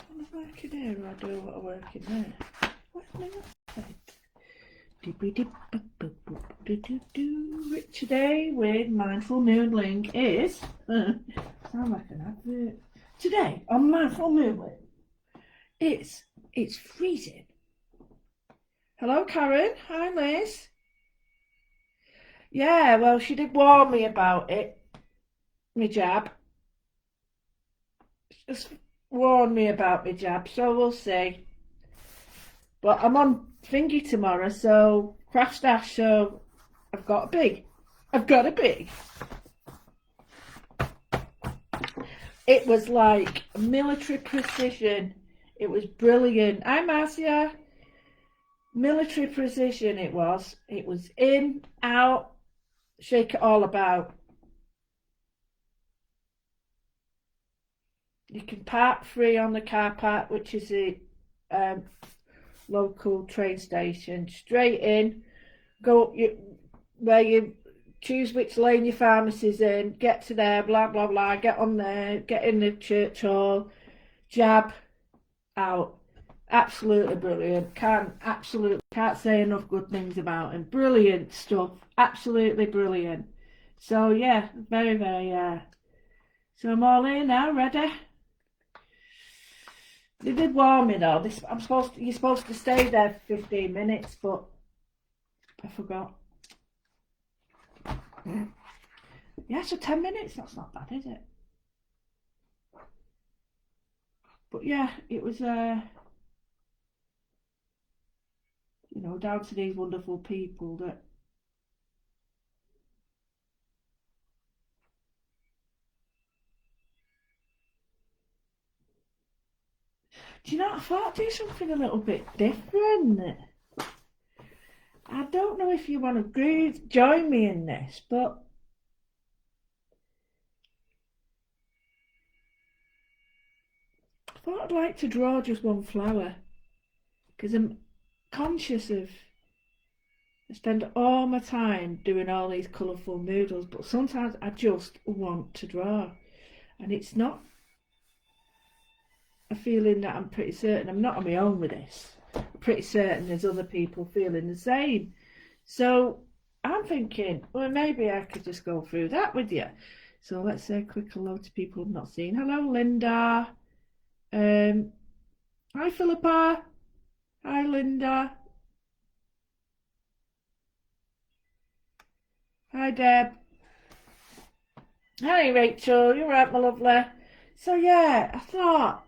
Want to work in here or I do want to work in there? What's my Today with Mindful Moodling is sound like an advert. Today on Mindful Moodling, it's freezing. Hello, Karen. Hi, Liz. Yeah, well, she did warn me about it. My jab. Just warned me about my jab, so we'll see. But I'm on thingy tomorrow, so craft stash, so I've got to be. It was like military precision. It was brilliant. Hi, Marcia. Military precision it was. It was in, out, shake it all about. You can park free on the car park, which is the local train station. Straight in, go where you choose which lane your pharmacy's in, get to there, blah blah blah, get on there, get in the church hall, jab, out. Absolutely brilliant. Can't say enough good things about him. Brilliant stuff. Absolutely brilliant. So yeah, very so I'm all in now, ready. They did warn me though. You're supposed to stay there for 15 minutes, but I forgot. Yeah, so 10 minutes. That's not bad, is it? But yeah, it was down to these wonderful people that do you know, I thought I'd do something a little bit different. I don't know if you want to join me in this, but I thought I'd like to draw just one flower because I'm conscious of I spend all my time doing all these colourful moodles, but sometimes I just want to draw, and it's not a feeling that I'm pretty certain I'm not on my own with this. I'm pretty certain there's other people feeling the same. So I'm thinking, well, maybe I could just go through that with you. So let's say a quick hello to people I've not seen. Hello, Linda. Hi, Philippa. Hi, Linda. Hi, Deb. Hi, Rachel. You're right, my lovely. So yeah, I thought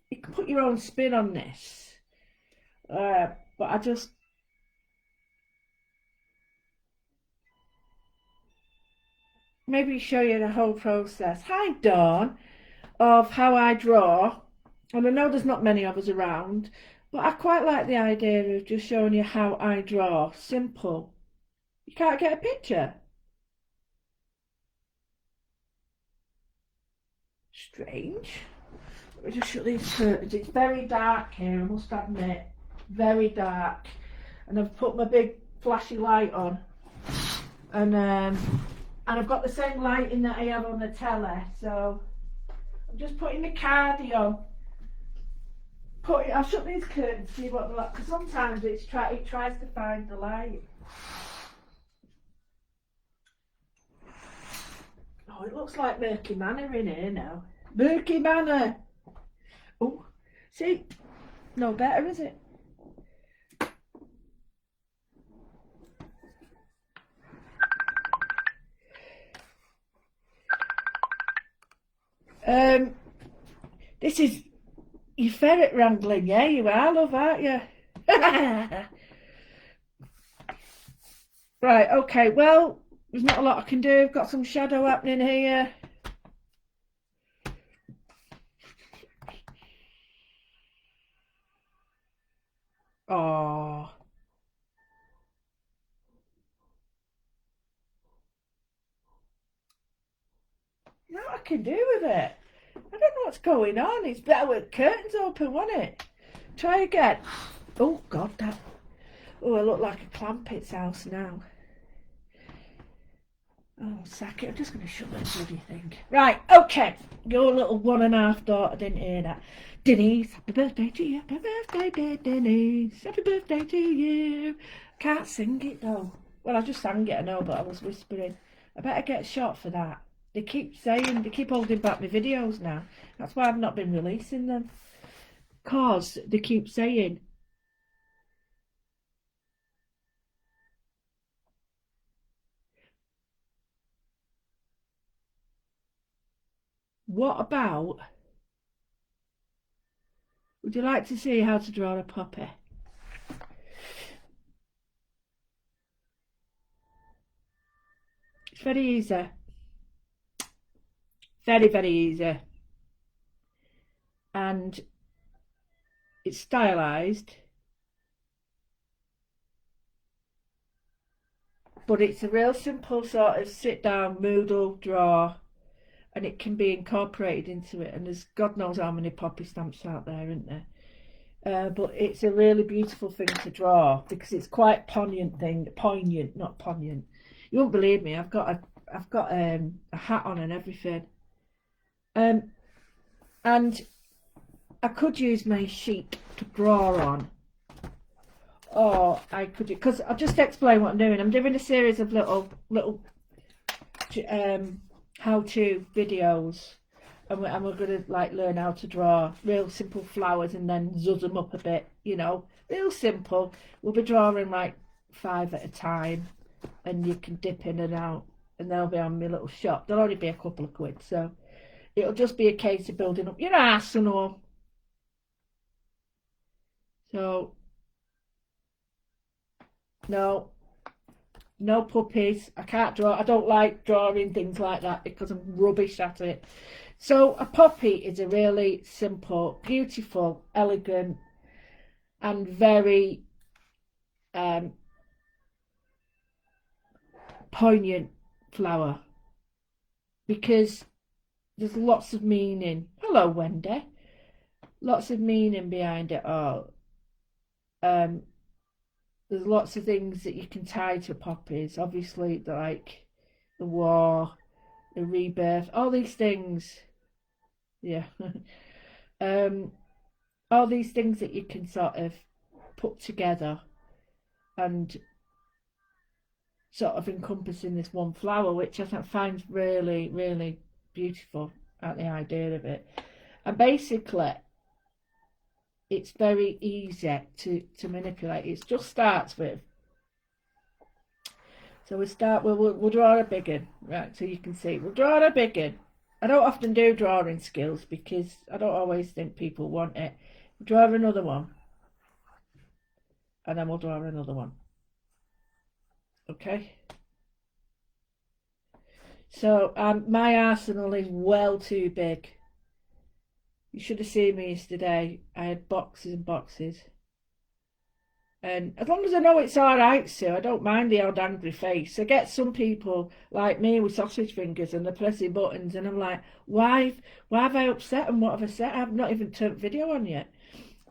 you can put your own spin on this, but I just maybe show you the whole process. Hi, Dawn, of how I draw. And I know there's not many of us around, but I quite like the idea of just showing you how I draw. Simple. You can't get a picture. Strange. Let me just shut these curtains. It's very dark here, I must admit. Very dark. And I've put my big flashy light on. And I've got the same lighting that I have on the telly. So I'm just putting the cardie on. I'll shut these curtains, see what they're like, because sometimes it tries to find the light. Oh, it looks like Murky Manor in here now. Murky Manor! Oh, see? No better, is it? This is your ferret wrangling, yeah? You are, love, aren't you? Right, okay, well, there's not a lot I can do. I've got some shadow happening here. Oh. You know what I can do with it? I don't know what's going on. It's better with curtains open, wasn't it? Try again. Oh, God, Oh, I look like a Clampet's house now. Oh, sack it. I'm just going to shut that bloody thing. Right, okay. Your little 1.5 daughter didn't hear that. Denise, happy birthday to you. Happy birthday, dear Denise. Happy birthday to you. Can't sing it though. Well, I just sang it, I know, but I was whispering. I better get shot for that. They keep holding back my videos now. That's why I've not been releasing them. Because they keep saying, what about, would you like to see how to draw a poppy? It's very easy. Very, very easy. And it's stylized, but it's a real simple sort of sit down Moodle draw, and it can be incorporated into it. And there's God knows how many poppy stamps out there, isn't there? But it's a really beautiful thing to draw because it's quite poignant, not poignant. You won't believe me. I've got a hat on and everything, and I could use my sheet to draw on. Or I could, because I'll just explain what I'm doing. I'm doing a series of little how-to videos, and we're gonna like learn how to draw real simple flowers and then zuzz them up a bit, you know, real simple. We'll be drawing like 5 at a time, and you can dip in and out, and they'll be on my little shop. There'll only be a couple of quid, so it'll just be a case of building up your arsenal. So no puppies. I can't draw. I don't like drawing things like that because I'm rubbish at it. So a poppy is a really simple, beautiful, elegant, and very poignant flower because there's lots of meaning. Hello, Wendy. Lots of meaning behind it all. There's lots of things that you can tie to poppies. Obviously, like the war, the rebirth, all these things. Yeah. All these things that you can sort of put together and sort of encompass in this one flower, which I find really, really beautiful at the idea of it. And basically, it's very easy to manipulate. It just starts with. So we'll draw a big one, right? So you can see we'll draw a big one. I don't often do drawing skills because I don't always think people want it. We'll draw another one, and then we'll draw another one. Okay. So my arsenal is well too big. You should have seen me yesterday. I had boxes and boxes. And as long as I know it's all right, Sue, I don't mind the odd angry face. I get some people like me with sausage fingers and they're pressing buttons, and I'm like, why have I upset them? What have I said? I've not even turned video on yet.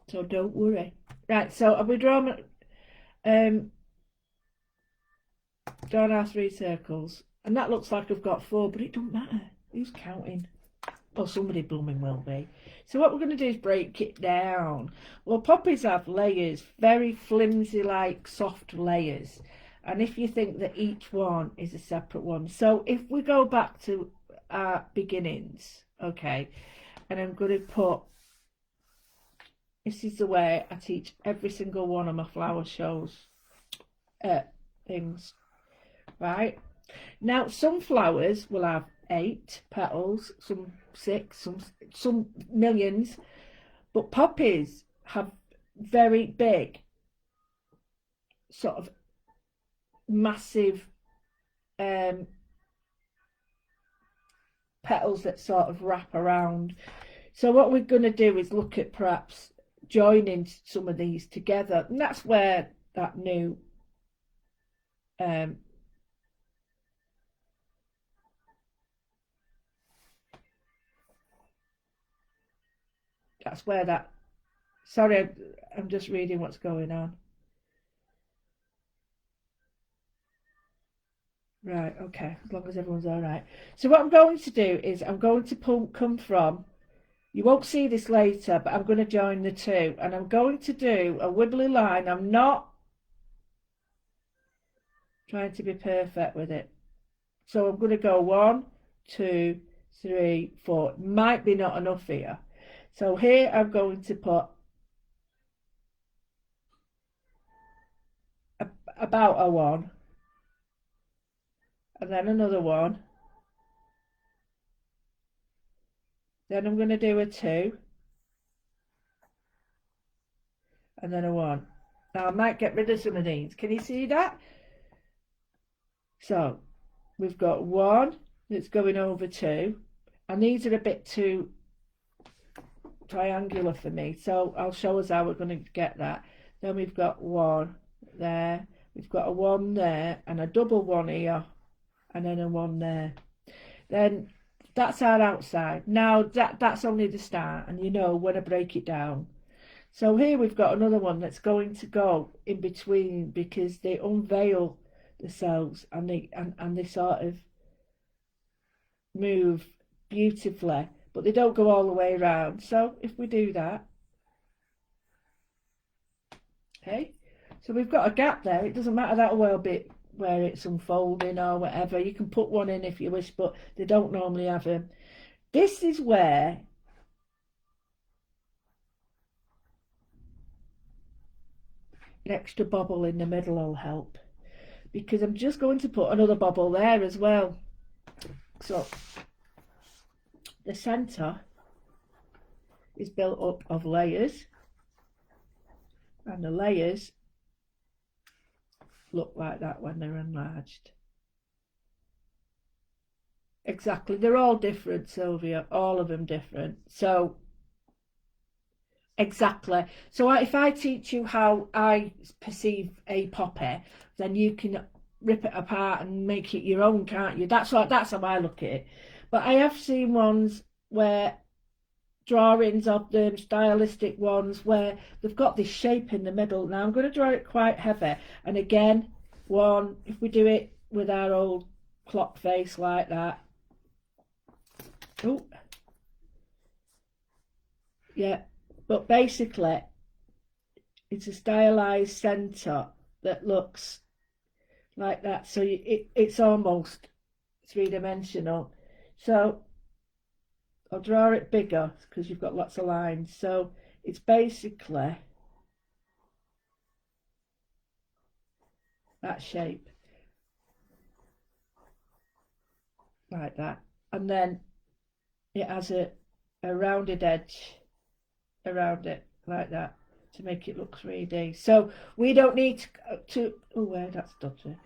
So don't worry. Right, so I'll be drawing our 3 circles. And that looks like I've got 4, but it don't matter. Who's counting? Well, somebody blooming will be. So what we're going to do is break it down. Well, poppies have layers, very flimsy, like soft layers. And if you think that each one is a separate one. So if we go back to our beginnings, okay, and I'm going to put, this is the way I teach every single one of my flower shows things, right? Now, some flowers will have 8 petals, some 6, some millions, but poppies have very big, sort of massive petals that sort of wrap around. So what we're going to do is look at perhaps joining some of these together, and that's where that new that's where that, sorry, I'm just reading what's going on. Right, okay, as long as everyone's all right. So what I'm going to do is I'm going to come from, you won't see this later, but I'm going to join the two, and I'm going to do a wibbly line. I'm not trying to be perfect with it. So I'm going to go 1, 2, 3, 4. Might be not enough here. So here I'm going to put about a 1, and then another 1. Then I'm going to do a 2, and then a 1. Now I might get rid of some of these. Can you see that? So we've got 1 that's going over 2, and these are a bit too triangular for me, so I'll show us how we're going to get that. Then we've got 1 there, we've got a 1 there, and a double 1 here, and then a 1 there. Then that's our outside. Now that's only the start, and you know when I break it down. So here we've got another one that's going to go in between, because they unveil themselves, and they sort of move beautifully, but they don't go all the way around. So if we do that, okay, so we've got a gap there. It doesn't matter that well bit where it's unfolding or whatever. You can put one in if you wish, but they don't normally have them. This is where an extra bobble in the middle will help, because I'm just going to put another bobble there as well. So the centre is built up of layers, and the layers look like that when they're enlarged. Exactly, they're all different, Sylvia, all of them different. So exactly, so if I teach you how I perceive a poppy, then you can rip it apart and make it your own, can't you? That's how I look at it. But I have seen ones where drawings of them, stylistic ones, where they've got this shape in the middle. Now I'm going to draw it quite heavy, and again, one, if we do it with our old clock face like that, oh yeah, but basically it's a stylized center that looks like that, so it's almost three-dimensional. So I'll draw it bigger because you've got lots of lines. So it's basically that shape, like that, and then it has a rounded edge around it like that to make it look 3D. So we don't need to oh where that's dodgy.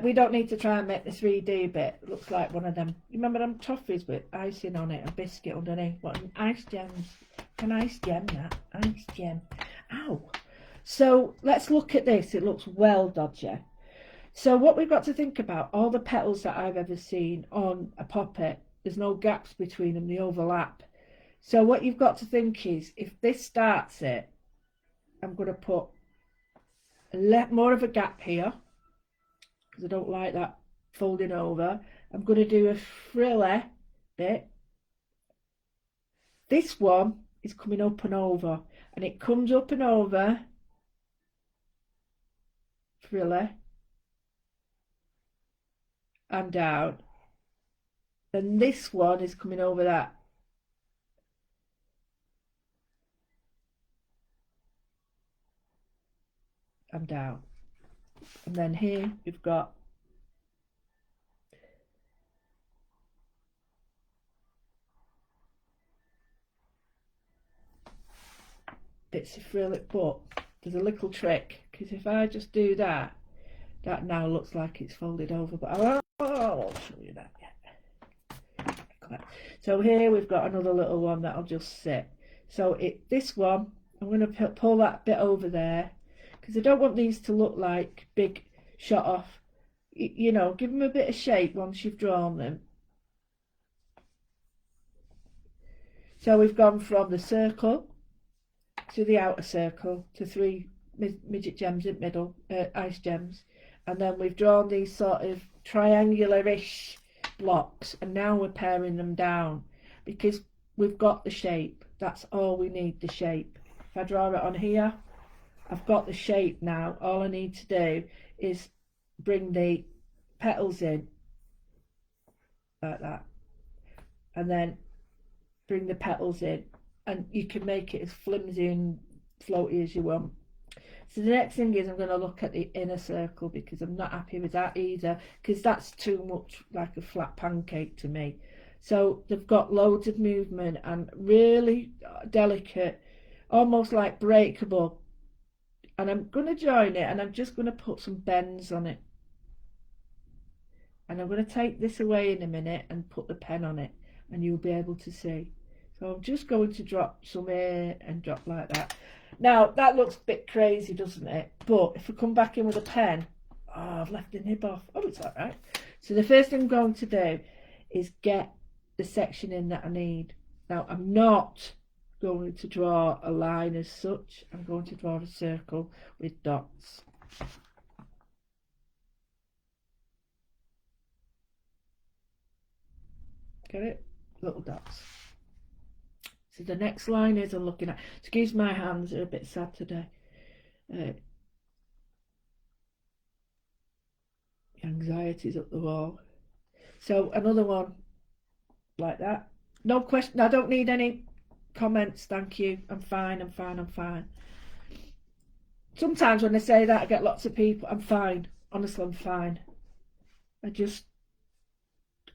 We don't need to try and make the 3D bit look like one of them. You remember them toffees with icing on it, a biscuit underneath? What, an ice gems? An ice gem, that ice gem. Ow. So let's look at this. It looks well dodgy. So what we've got to think about, all the petals that I've ever seen on a poppy, there's no gaps between them, they overlap. So what you've got to think is, if this starts it, I'm going to put more of a gap here, because I don't like that folding over. I'm going to do a frilly bit. This one is coming up and over, and it comes up and over, frilly, and down. And this one is coming over that. And down. And then here we've got bits of frilly, but there's a little trick, because if I just do that, that now looks like it's folded over, but I won't show you that yet. So here we've got another little one that'll just sit. So this one, I'm going to pull that bit over there, because I don't want these to look like big shot off. You know, give them a bit of shape once you've drawn them. So we've gone from the circle to the outer circle to 3 midget gems in the middle, ice gems, and then we've drawn these sort of triangular-ish blocks, and now we're paring them down because we've got the shape. That's all we need, the shape. If I draw it on here, I've got the shape now. All I need to do is bring the petals in like that, and then bring the petals in, and you can make it as flimsy and floaty as you want. So the next thing is I'm going to look at the inner circle, because I'm not happy with that either, because that's too much like a flat pancake to me. So they've got loads of movement and really delicate, almost like breakable. And I'm going to join it, and I'm just going to put some bends on it. And I'm going to take this away in a minute and put the pen on it, and you'll be able to see. So I'm just going to drop some here and drop like that. Now that looks a bit crazy, doesn't it? But if I come back in with a pen, oh, I've left the nib off. Oh, it's all right. So the first thing I'm going to do is get the section in that I need. Now I'm not going to draw a line as such. I'm going to draw a circle with dots. Get it? Little dots. So the next line is I'm looking at. Excuse my hands, they're a bit sad today. Anxiety's up the wall. So another one like that. No question. I don't need any comments. Thank you. I'm fine. I'm fine. I'm fine. Sometimes when I say that, I get lots of people. I'm fine. Honestly, I'm fine. I'm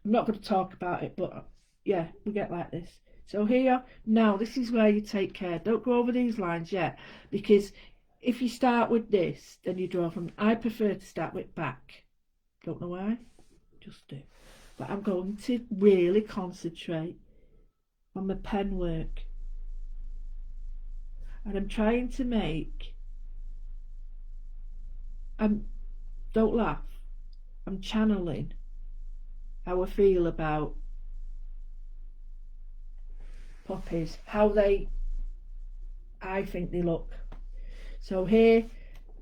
not going to talk about it, but yeah, we get like this. So here, now this is where you take care. Don't go over these lines yet, because if you start with this, then you draw from. I prefer to start with back. Don't know why, just do. But I'm going to really concentrate on my pen work, and I'm trying to make. Don't laugh. I'm channeling how I feel about poppies, how I think they look. So here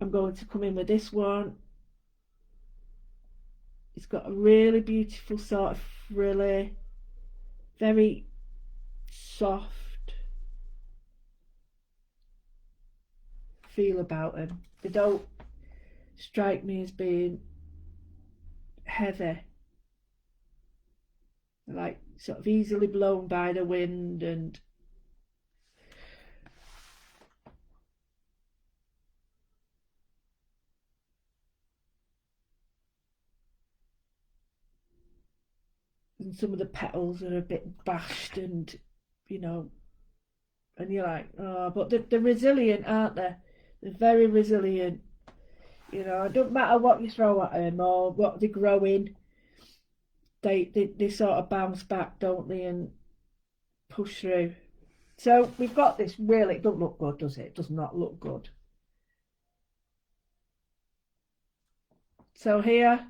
I'm going to come in with this one. It's got a really beautiful sort of frilly, very soft feel about them. They don't strike me as being heavy. They're like sort of easily blown by the wind, and some of the petals are a bit bashed, and you know, and you're like, oh, but they're resilient, aren't they? They're very resilient. You know, it doesn't matter what you throw at them or what they grow in. They sort of bounce back, don't they, and push through. So we've got this really. It doesn't look good, does it? It does not look good. So here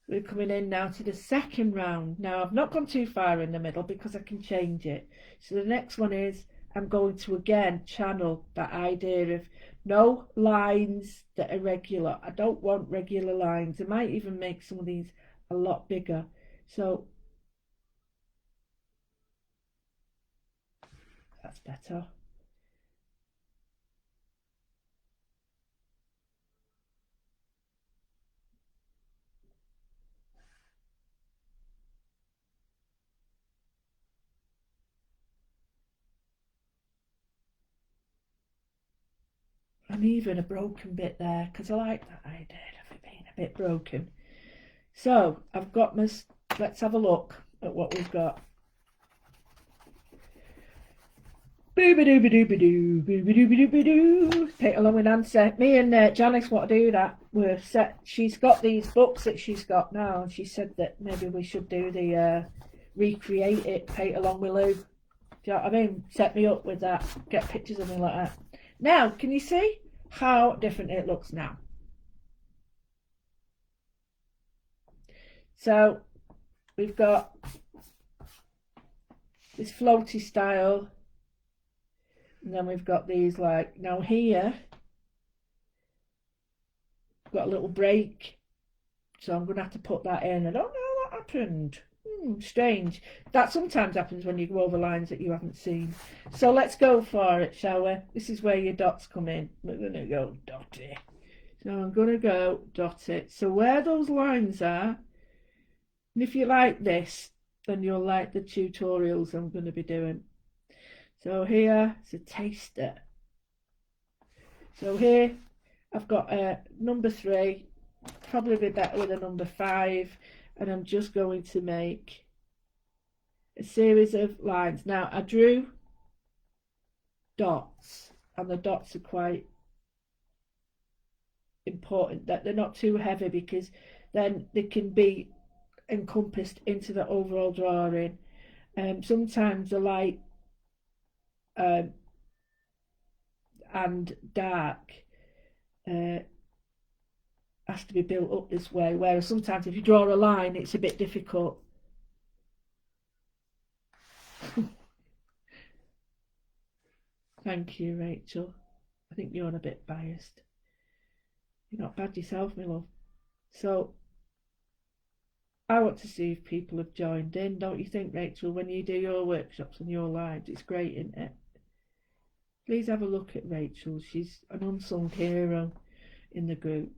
we're coming in now to the second round. Now I've not gone too far in the middle because I can change it. So the next one is I'm going to again channel that idea of no lines that are regular. I don't want regular lines. I might even make some of these a lot bigger. So that's better. And even a broken bit there, because I like that idea of it being a bit broken. So I've got my. Let's have a look at what we've got. Boo-ba-doo-ba-doo-ba-doo, boo-ba-doo-ba-doo-ba-doo. Take along with Nancy. Me and Janice want to do that. We're set. She's got these books that she's got now, and she said that maybe we should do the recreate it, paint along with Lou. Do you know what I mean? Set me up with that. Get pictures of me like that. Now, can you see how different it looks now? So we've got this floaty style, and then we've got these like, now here we've got a little break So I'm going to have to put that in. I don't know what happened. Strange. That sometimes happens when you go over lines that you haven't seen. So let's go for it, shall we? This is where your dots come in. We're going to go dot it. So I'm going to go dot it. So where those lines are, and if you like this, then you'll like the tutorials I'm going to be doing. So here is a taster. So here I've got a number 3, probably be better with a number 5, and I'm just going to make a series of lines. Now I drew dots, and the dots are quite important, that they're not too heavy, because then they can be encompassed into the overall drawing. Sometimes the light and dark has to be built up this way, whereas sometimes if you draw a line it's a bit difficult. Thank you, Rachel. I think you're a bit biased. You're not bad yourself, my love. So I want to see if people have joined in, don't you think, Rachel, when you do your workshops and your lives? It's great, isn't it? Please have a look at Rachel. She's an unsung hero in the group.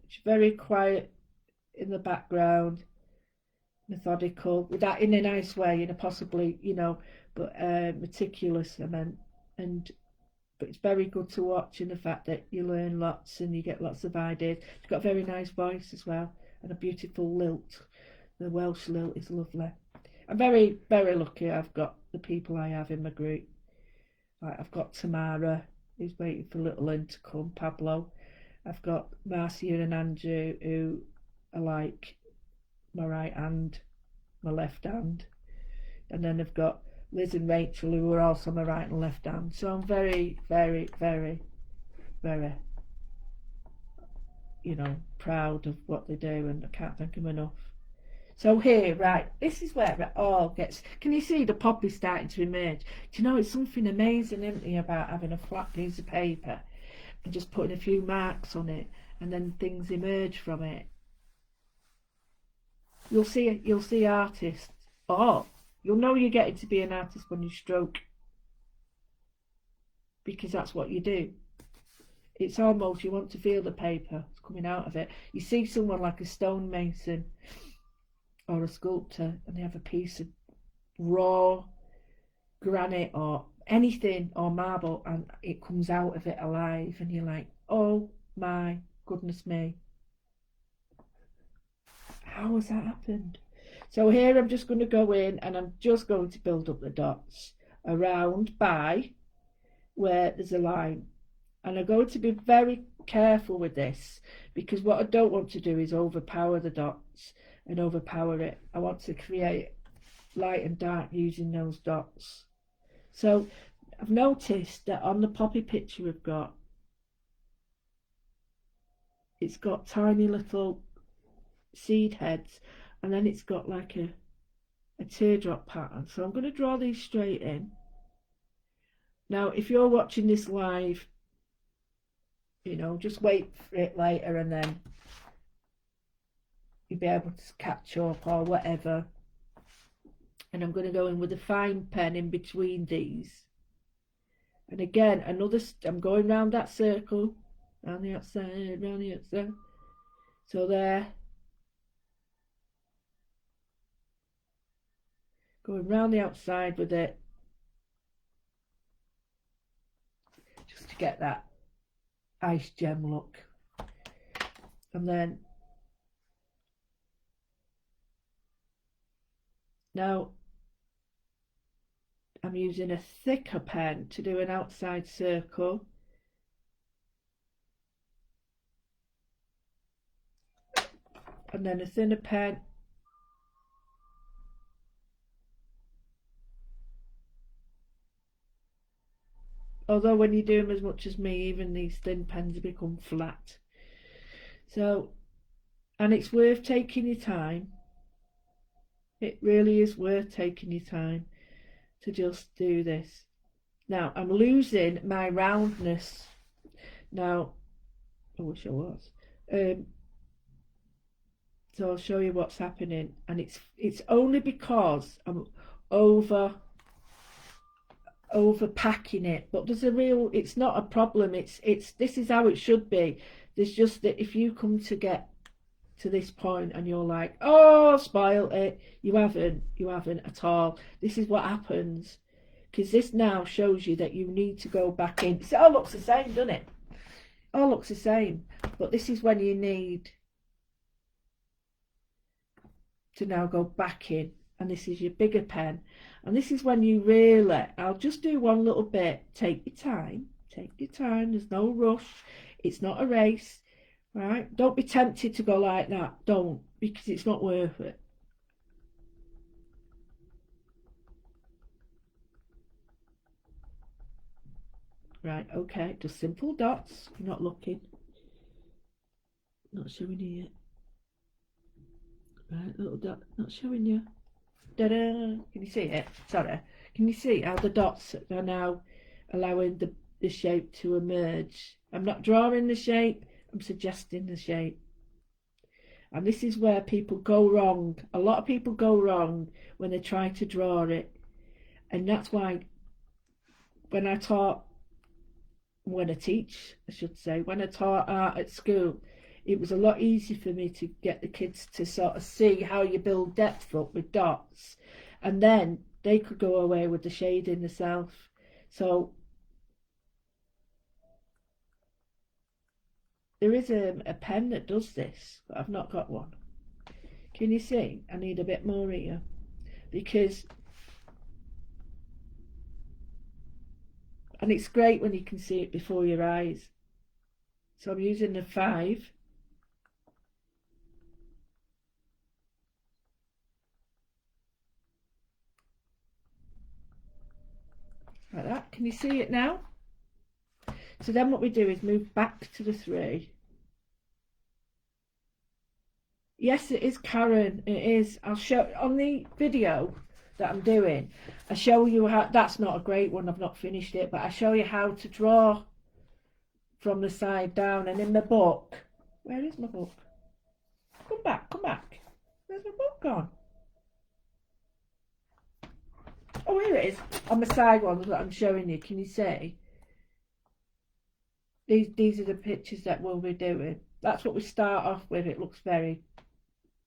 She's very quiet in the background, methodical, with that in a nice way, in a possibly, but meticulous, I meant. But it's very good to watch in the fact that you learn lots and you get lots of ideas. She's got a very nice voice as well, and a beautiful lilt. The Welsh lilt is lovely. I'm very, very lucky I've got the people I have in my group. Like, I've got Tamara, who's waiting for little one to come, Pablo. I've got Marcia and Andrew, who are like my right hand, my left hand. And then I've got Liz and Rachel, who are also my right and left hand. So I'm very, very, very, very, proud of what they do, and I can't thank them enough. So here, right, this is where it all gets. Can you see the poppy starting to emerge? Do you know, it's something amazing, isn't it, about having a flat piece of paper and just putting a few marks on it, and then things emerge from it. You'll see artists. Oh, you'll know you're getting to be an artist when you stroke, because that's what you do. It's almost, you want to feel the paper coming out of it. You see someone like a stonemason or a sculptor, and they have a piece of raw granite or anything, or marble, and it comes out of it alive, and you're like, oh my goodness me, how has that happened? So here I'm just going to go in, and I'm just going to build up the dots around by where there's a line, and I'm going to be very careful with this, because what I don't want to do is overpower the dots and overpower it. I want to create light and dark using those dots. So I've noticed that on the poppy picture we've got, it's got tiny little seed heads, and then it's got like a teardrop pattern. So I'm going to draw these straight in. Now if you're watching this live, just wait for it later, and then you'll be able to catch up or whatever. And I'm going to go in with a fine pen in between these, and again I'm going round that circle, round the outside, round the outside. So there, going round the outside with it, just to get that ice gem look. And then now I'm using a thicker pen to do an outside circle, and then a thinner pen although when you do them as much as me, even these thin pens become flat. So, and it's worth taking your time. It really is worth taking your time to just do this. Now I'm losing my roundness. Now I wish I was. So I'll show you what's happening, and it's only because I'm over overpacking it. But there's a real, it's not a problem. It's this is how it should be. There's just that if you come to get to this point and you're like, oh, spoiled it, you haven't at all. This is what happens, because this now shows you that you need to go back in. It all looks the same, doesn't it? All looks the same, but this is when you need to now go back in, and this is your bigger pen, and this is when you really, I'll just do one little bit. Take your time, there's no rush, it's not a race, right? Don't be tempted to go like that, don't, because it's not worth it. Right, okay, just simple dots. You're not looking, not showing you yet. Right, little dot, not showing you. Da-da. Can you see it? Sorry. Can you see how the dots are now allowing the shape to emerge? I'm not drawing the shape, I'm suggesting the shape. And this is where people go wrong. A lot of people go wrong when they try to draw it. And that's why when I teach, I should say, when I taught art at school, it was a lot easier for me to get the kids to sort of see how you build depth up with dots, and then they could go away with the shading themselves. So there is a pen that does this, but I've not got one. Can you see? I need a bit more here, because, and it's great when you can see it before your eyes. So I'm using the 5. Like that. Can you see it now? So then what we do is move back to the 3. Yes, it is, Karen. It is. I'll show on the video that I'm doing. I show you how. That's not a great one. I've not finished it, but I show you how to draw from the side down. And in the book, where is my book? Come back, come back. Where's my book gone? Oh, here it is. On the side ones that I'm showing you. Can you see? These are the pictures that we'll be doing. That's what we start off with. It looks very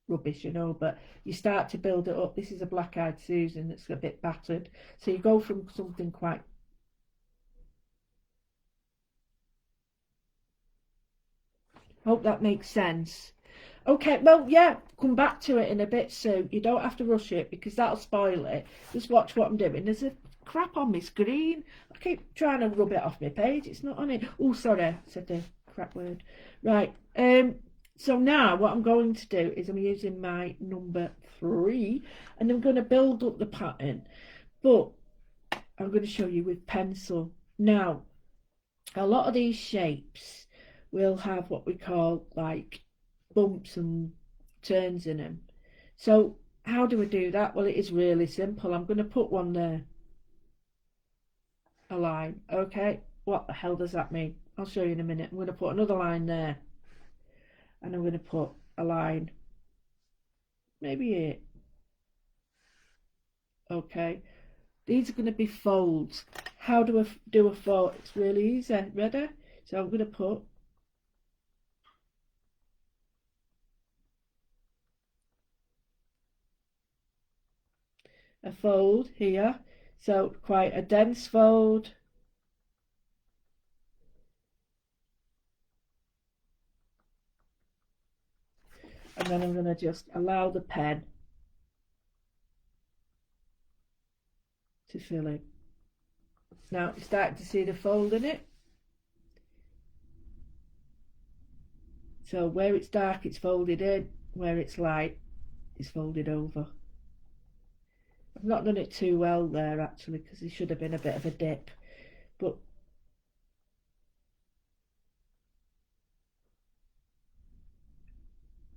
rubbish, you know, but you start to build it up. This is a black-eyed Susan that's a bit battered. So you go from something quite... Hope that makes sense. Okay, well, yeah, come back to it in a bit, Sue. You don't have to rush it because that'll spoil it. Just watch what I'm doing. There's a crap on my screen. I keep trying to rub it off my page. It's not on it. Oh, sorry, I said the crap word. Right, so now what I'm going to do is I'm using my number 3 and I'm going to build up the pattern. But I'm going to show you with pencil. Now, a lot of these shapes will have what we call like bumps and turns in them. So how do we do that? Well, it is really simple. I'm going to put one there, a line. Okay, what the hell does that mean? I'll show you in a minute. I'm going to put another line there, and I'm going to put a line maybe here. Okay, these are going to be folds. How do I do a fold? It's really easy. Ready? So I'm going to put a fold here, so quite a dense fold, and then I'm going to just allow the pen to fill in. Now you're starting to see the fold in it. So where it's dark, it's folded in, where it's light, it's folded over. I've not done it too well there actually, because there should have been a bit of a dip, but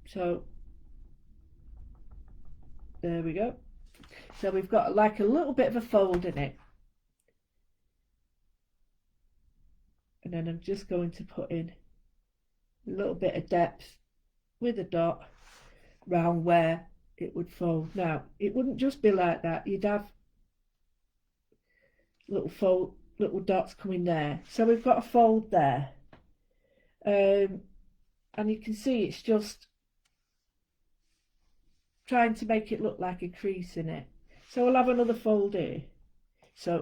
so there we go. So we've got like a little bit of a fold in it, and then I'm just going to put in a little bit of depth with a dot. round where it would fold. Now, it wouldn't just be like that. You'd have little dots coming there. So we've got a fold there. And you can see it's just trying to make it look like a crease in it. So we'll have another fold here. So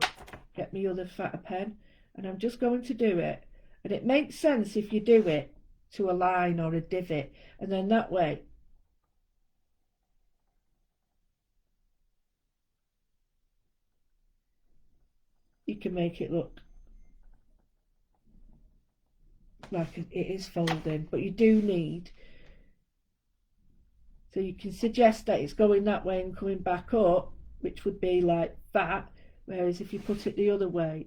get me other fatter pen, and I'm just going to do it. And it makes sense if you do it to a line or a divot, and then that way you can make it look like it is folding. But you do need, so you can suggest that it's going that way and coming back up, which would be like that, whereas if you put it the other way,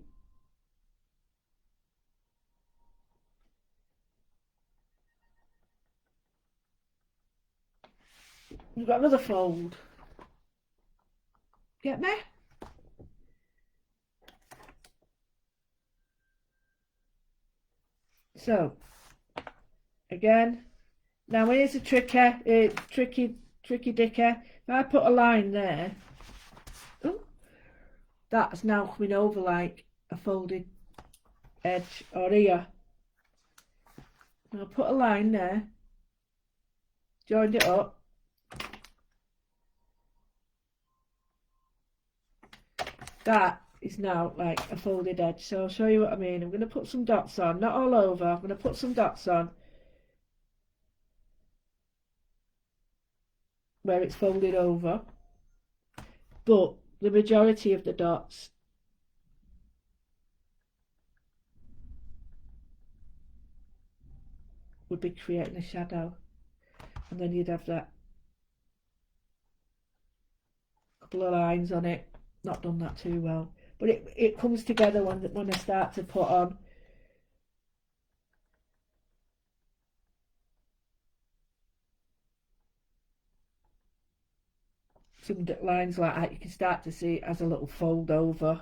you've got another fold. Get me? So again, now here's a tricky dicker. If I put a line there, that's now coming over like a folded edge, or here. I'll put a line there, joined it up. That is now like a folded edge. So I'll show you what I mean. I'm going to put some dots on, not all over. I'm going to put some dots on where it's folded over, but the majority of the dots would be creating a shadow, and then you'd have that couple of lines on it. Not done that too well, but it comes together when I start to put on some lines like that. You can start to see it as a little fold over.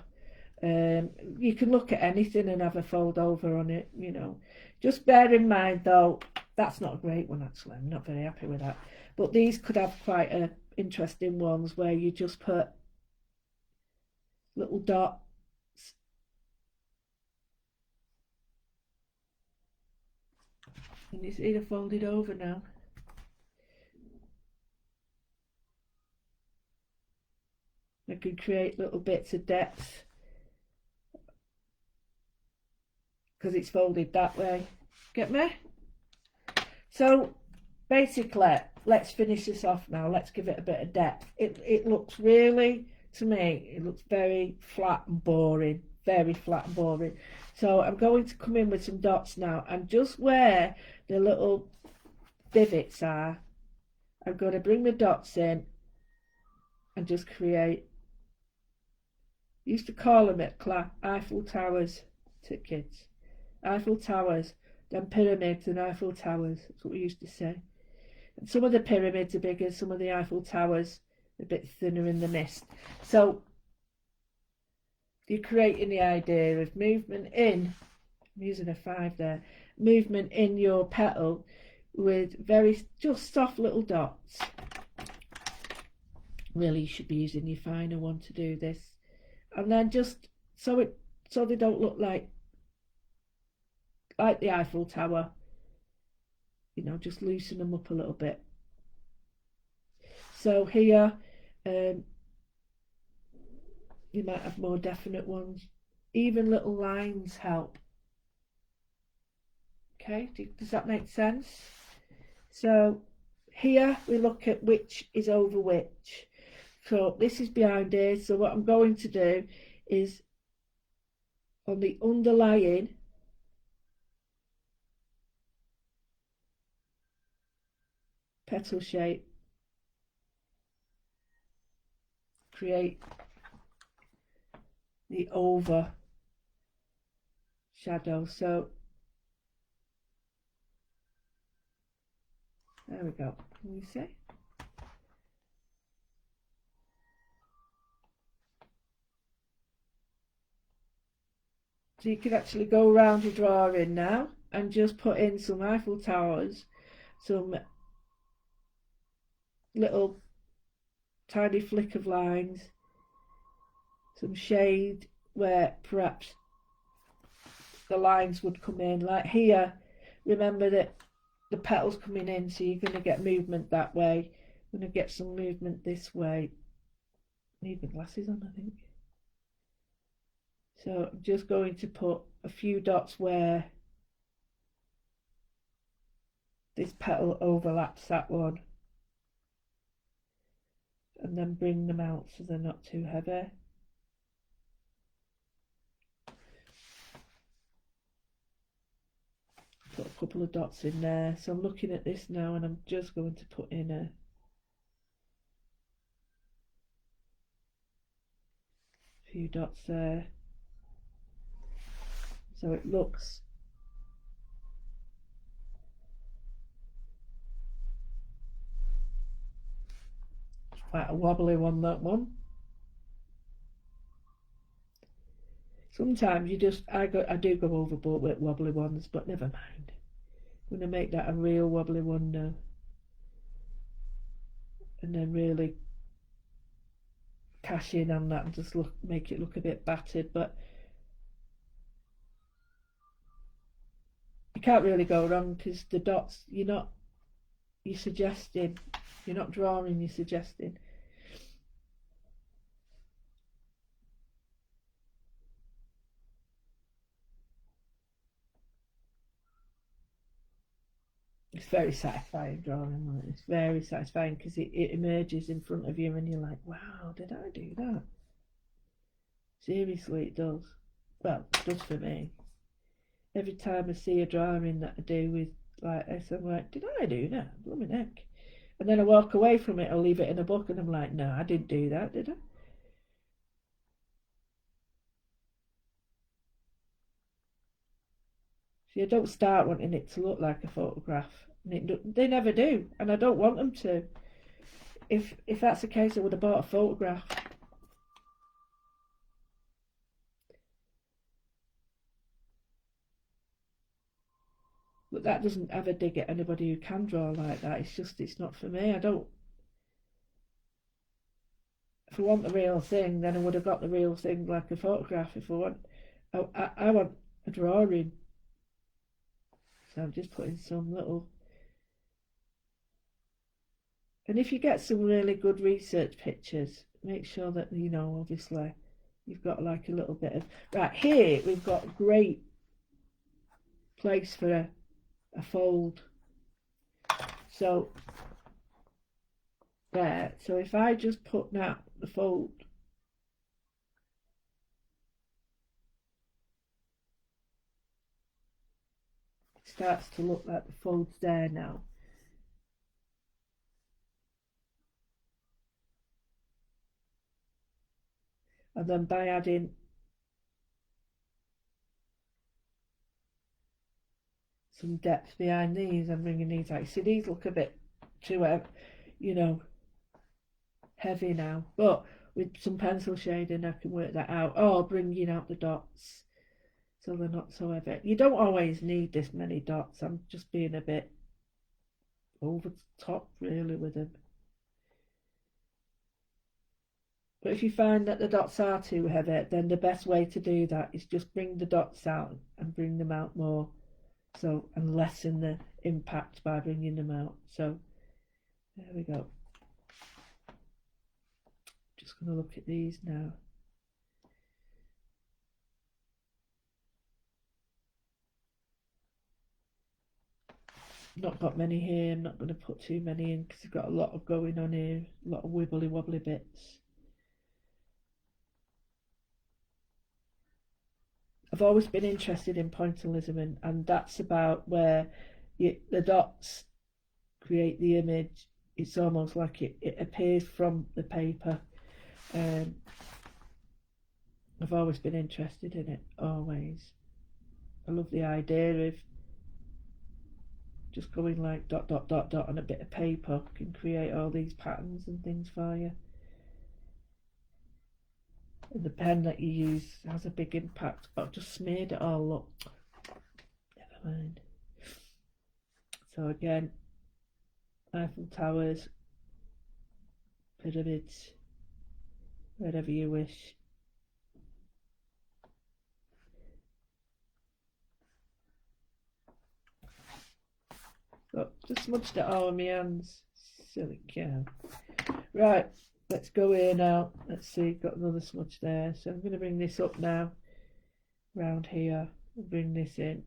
You can look at anything and have a fold over on it, you know. Just bear in mind though, that's not a great one actually. I'm not very happy with that, but these could have quite interesting ones where you just put little dots and you see they're folded over now. I can create little bits of depth because it's folded that way. Get me? So basically, let's finish this off now. Let's give it a bit of depth. It looks really, to me, it looks very flat and boring. Very flat and boring. So I'm going to come in with some dots now, and just where the little divots are, I'm going to bring the dots in and just create. I used to call them at class Eiffel Towers to kids. Eiffel Towers, then pyramids and Eiffel Towers. That's what we used to say. And some of the pyramids are bigger, some of the Eiffel Towers a bit thinner in the mist. So you're creating the idea of movement in, I'm using a 5 there, movement in your petal with very just soft little dots. Really, you should be using your finer one to do this. And then just so they don't look like the Eiffel Tower, you know, just loosen them up a little bit. So here you might have more definite ones. Even little lines help. Okay, does that make sense? So here we look at which is over which. So this is behind here. So what I'm going to do is on the underlying petal shape, create the over shadow. So there we go. Can you see? So you can actually go around your drawing now and just put in some Eiffel Towers, some little tiny flick of lines, some shade where perhaps the lines would come in. Like here, remember that the petals coming in, so you're going to get movement that way. I'm going to get some movement this way. Need my glasses on, I think. So I'm just going to put a few dots where this petal overlaps that one, and then bring them out so they're not too heavy. Put a couple of dots in there. So I'm looking at this now, and I'm just going to put in a few dots there, so it looks quite a wobbly one, that one. Sometimes I do go overboard with wobbly ones, but never mind. I'm going to make that a real wobbly one now, and then really cash in on that and just make it look a bit battered. But you can't really go wrong because the dots, you're suggesting, you're not drawing, you're suggesting. It's very satisfying drawing. It's very satisfying because it emerges in front of you and you're like, wow, did I do that? Seriously, it does. Well, it does for me. Every time I see a drawing that I do with like this, I'm like, did I do that? Blooming heck. And then I walk away from it or leave it in a book and I'm like, no, I didn't do that, did I? See, I don't start wanting it to look like a photograph. And they never do, and I don't want them to. If that's the case, I would have bought a photograph. But that doesn't have a dig at anybody who can draw like that. It's not for me. I don't. If I want the real thing, then I would have got the real thing like a photograph. I want a drawing. So I'm just putting some little. And if you get some really good research pictures, make sure that, obviously, you've got like a little bit of. Right, here we've got a great place for a fold. So, there. So if I just put that, the fold, it starts to look like the fold's there now. And then by adding some depth behind these and bringing these out. See, these look a bit too, heavy now. But with some pencil shading, I can work that out. Or bringing out the dots so they're not so heavy. You don't always need this many dots. I'm just being a bit over the top, really, with them. But if you find that the dots are too heavy, then the best way to do that is just bring the dots out and bring them out more. So, and lessen the impact by bringing them out. So, there we go. Just going to look at these now. Not got many here. I'm not going to put too many in because I've got a lot of going on here. A lot of wibbly wobbly bits. I've always been interested in pointillism, and that's about where the dots create the image. It's almost like it appears from the paper. I've always been interested in it, always. I love the idea of just going like dot, dot, dot, dot on a bit of paper can create all these patterns and things for you. And the pen that you use has a big impact, but I've just smeared it all up. Never mind. So again, Eiffel Towers, pyramids, wherever you wish. But just smudged it all in my hands. Silly cow. Right, let's go here now. Let's see, got another smudge there. So I'm going to bring this up now, round here, and bring this in.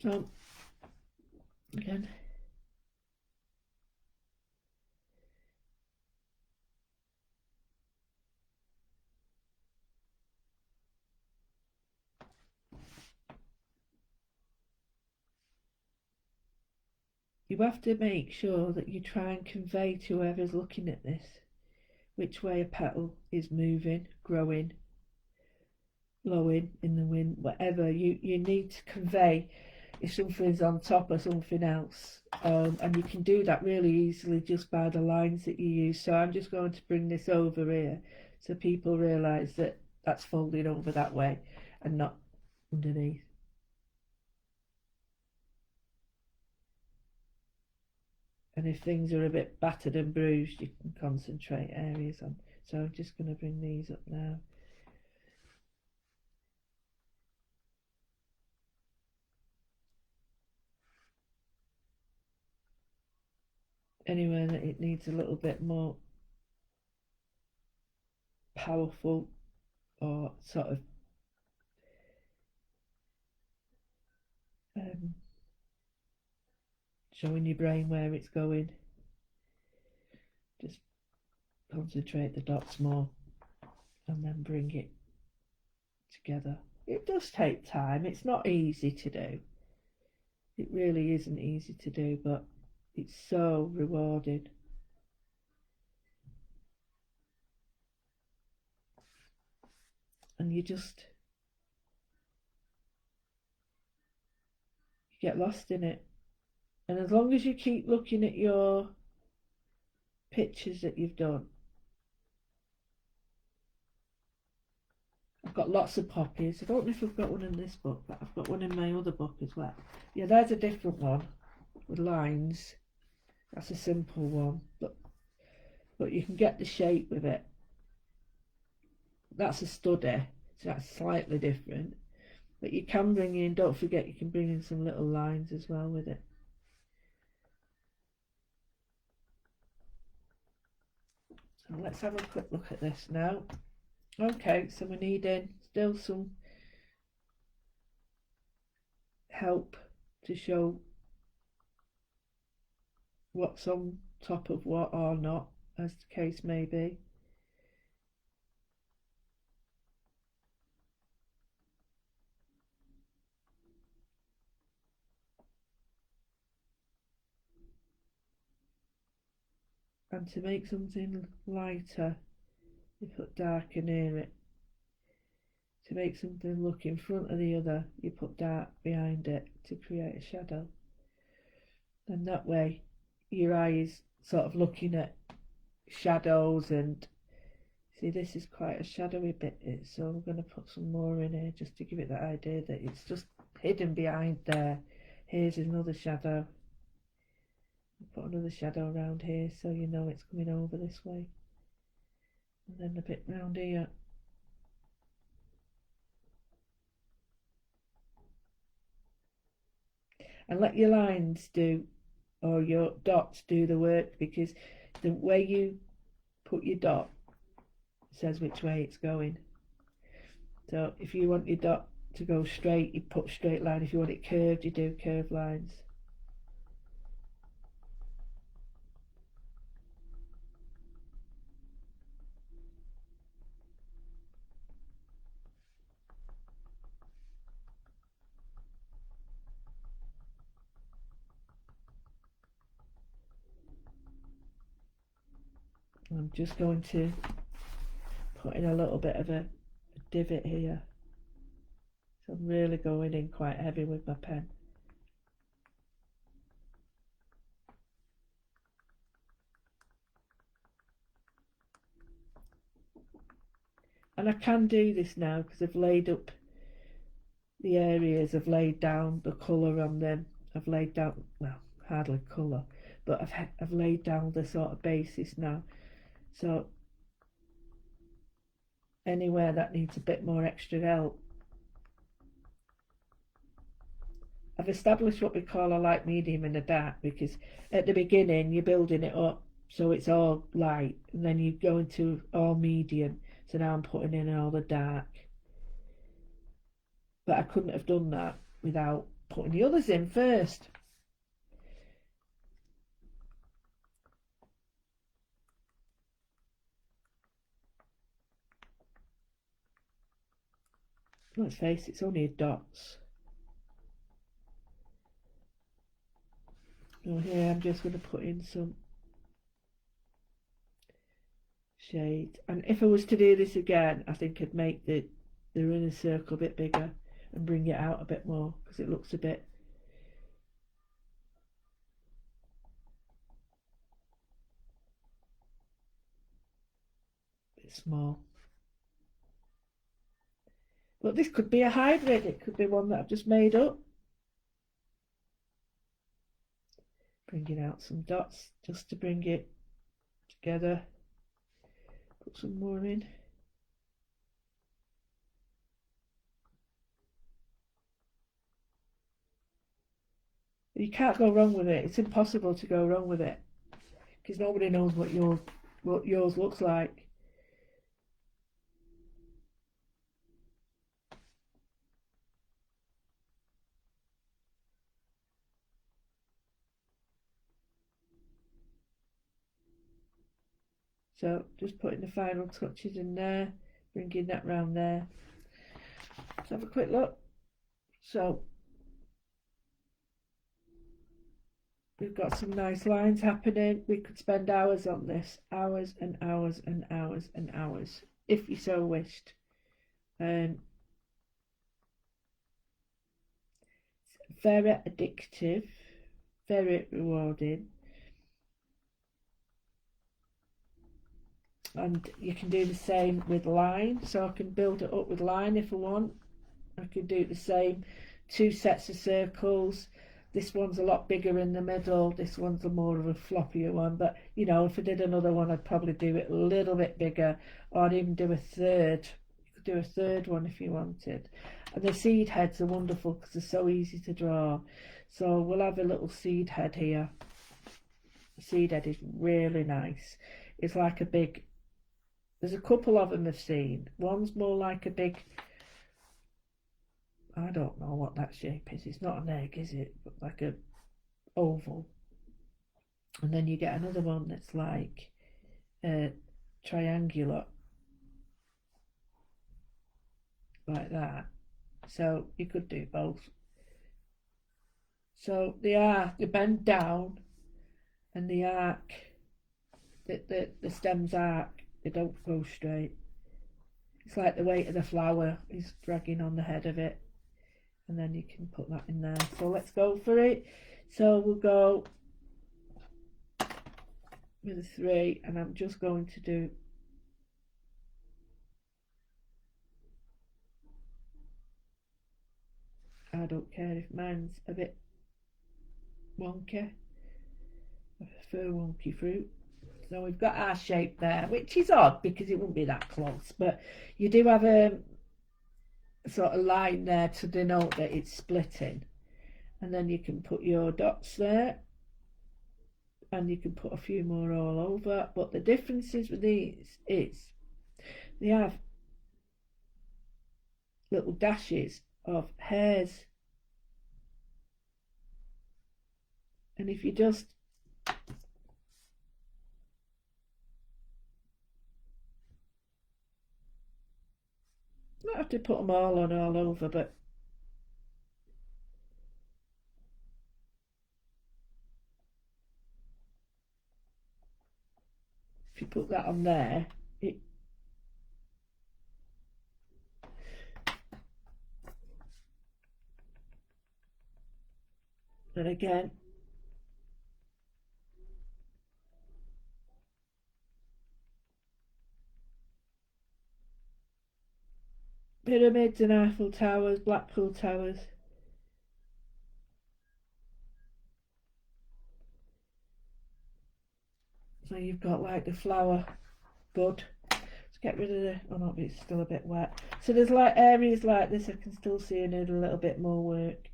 So, again. You have to make sure that you try and convey to whoever's looking at this which way a petal is moving, growing, blowing in the wind, whatever. You need to convey if something's on top of something else. And you can do that really easily just by the lines that you use. So I'm just going to bring this over here so people realise that that's folded over that way and not underneath. And if things are a bit battered and bruised, you can concentrate areas on. So I'm just going to bring these up now. Anywhere that it needs a little bit more powerful or sort of showing your brain where it's going, just concentrate the dots more and then bring it together. It does take time, it's not easy to do, it really isn't easy to do, but it's so rewarding. And you get lost in it. And as long as you keep looking at your pictures that you've done, I've got lots of poppies. I don't know if I've got one in this book, but I've got one in my other book as well. Yeah, there's a different one with lines. That's a simple one, but you can get the shape with it. That's a study, so that's slightly different. But you can bring in, don't forget, you can bring in some little lines as well with it. So let's have a quick look at this now. Okay, so we're needing still some help to show what's on top of what or not, as the case may be. And to make something lighter, you put darker near it. To make something look in front of the other, you put dark behind it to create a shadow. And that way, your eye is sort of looking at shadows, and see, this is quite a shadowy bit, so I'm going to put some more in here just to give it the idea that it's just hidden behind there. Here's another shadow. Put another shadow around here so you know it's coming over this way, and then a bit round here. And let your lines do, or your dots do the work, because the way you put your dot says which way it's going. So if you want your dot to go straight, you put straight line. If you want it curved, you do curved lines. I'm just going to put in a little bit of a divot here So I'm really going in quite heavy with my pen. And I can do this now because I've laid up the areas, I've laid down the colour on them. I've laid down, well, hardly colour, but I've laid down the sort of basis now. So anywhere that needs a bit more extra help, I've established what we call a light, medium and a dark, because at the beginning you're building it up so it's all light, and then you go into all medium. So now I'm putting in all the dark, but I couldn't have done that without putting the others in first. Let's face it, it's only dots. So here I'm just going to put in some shades, and if I was to do this again, I think I'd make the inner circle a bit bigger and bring it out a bit more, because it looks a bit small. But this could be a hybrid, it could be one that I've just made up. Bringing out some dots just to bring it together. Put some more in. You can't go wrong with it. It's impossible to go wrong with it, because nobody knows what yours looks like. So just putting the final touches in there, bringing that round there. Let's have a quick look. So we've got some nice lines happening. We could spend hours on this, hours and hours and hours and hours, if you so wished. It's very addictive, very rewarding. And you can do the same with line, so I can build it up with line if I want. I could do the same, 2 sets of circles. This one's a lot bigger in the middle, this one's a more of a floppier one, but you know, if I did another one I'd probably do it a little bit bigger, or I'd even do a third. You could do a third one if you wanted. And the seed heads are wonderful because they're so easy to draw. So we'll have a little seed head here. The seed head is really nice. It's like a big, there's a couple of them I've seen. One's more like a big, I don't know what that shape is. It's not an egg, is it? But like a oval. And then you get another one that's like triangular, like that. So you could do both. So they bend down, and the arc, the stems arc. They don't go straight. It's like the weight of the flower is dragging on the head of it, and then you can put that in there. So let's go for it. So we'll go with a 3, and I'm just going to do I don't care if mine's a bit wonky. I prefer wonky fruit. So we've got our shape there, which is odd because it wouldn't be that close, but you do have a sort of line there to denote that it's splitting, and then you can put your dots there, and you can put a few more all over. But the differences with these is they have little dashes of hairs, and if you just not have to put them all on all over, but if you put that on there, And again, pyramids and Eiffel Towers, Blackpool Towers. So you've got like the flower bud. Let's get rid of the, oh no, it's still a bit wet. So there's like areas like this I can still see I need a little bit more work.